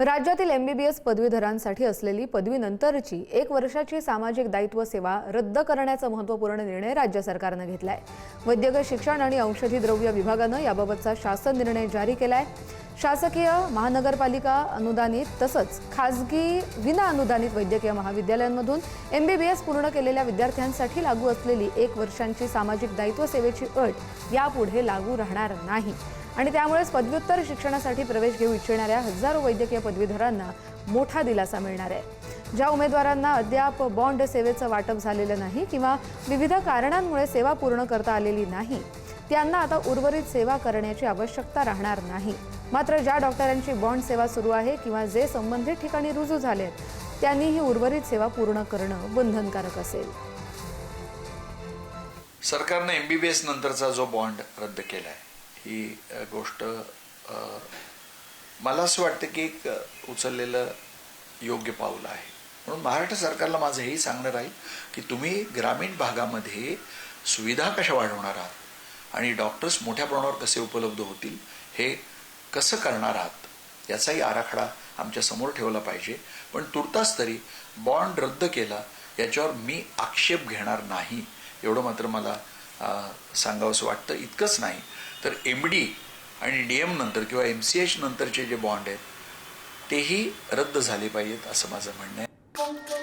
राज्यातील MBBS पदवीधरांसाठी असलेली पदवीनंतरची 1 वर्षाची सामाजिक दायित्व सेवा रद्द करण्याचा महत्त्वपूर्ण निर्णय राज्य सरकारने घेतलाय। वैद्यकीय शिक्षण आणि औषधी द्रव्य विभागाने याबाबतचा शासन निर्णय जारी केलाय। शासकीय, महानगरपालिका अनुदानित तसंच खासगी विना अनुदानित वैद्यकीय महाविद्यालयांमधून MBBS पूर्ण केलेल्या विद्यार्थ्यांसाठी लागू असलेली 1 वर्षांची सामाजिक दायित्व सेवेची अट यापुढे लागू राहणार नाही आणि त्यामुळे पदव्युत्तर शिक्षणासाठी प्रवेश घेऊ इच्छिणाऱ्या हजारो वैद्यकीय पदवीधरांना मोठा दिलासा मिळणार आहे। ज्या उमेदवारांना अद्याप बॉन्ड सेवेचं वाटप झालेलं नाही किंवा विविध कारणांमुळे सेवा पूर्ण करता आलेली नाही, त्यांना आता उर्वरित सेवा करण्याची आवश्यकता राहणार नाही। मात्र ज्या डॉक्टरांची बॉन्ड सेवा सुरू आहे किंवा जे संबंधित ठिकाणी रुजू झालेत, त्यांनी ही उर्वरित सेवा पूर्ण करणं बंधनकारक असेल। सरकारने MBBS नंतरचा जो बॉन्ड रद्द केलाय ही गोष्ट मला असं वाटतं की एक उचललेलं योग्य पाऊल आहे। म्हणून महाराष्ट्र सरकारला माझं हेही सांगणं राहील की तुम्ही ग्रामीण भागामध्ये सुविधा कशा वाढवणार आहात आणि डॉक्टर्स मोठ्या प्रमाणावर कसे उपलब्ध होतील हे कसं करणार आहात याचाही आराखडा आमच्या समोर ठेवला पाहिजे। पण तुर्तास तरी बॉन्ड रद्द केला याच्यावर मी आक्षेप घेणार नाही एवढं मात्र मला सांगावंसं वाटतं। इतकंच नाही तर MD आणि DM नंतर किंवा MCH नंतरचे जे बॉन्ड आहेत तेही रद्द झाले पाहिजेत असं माझं म्हणणं आहे।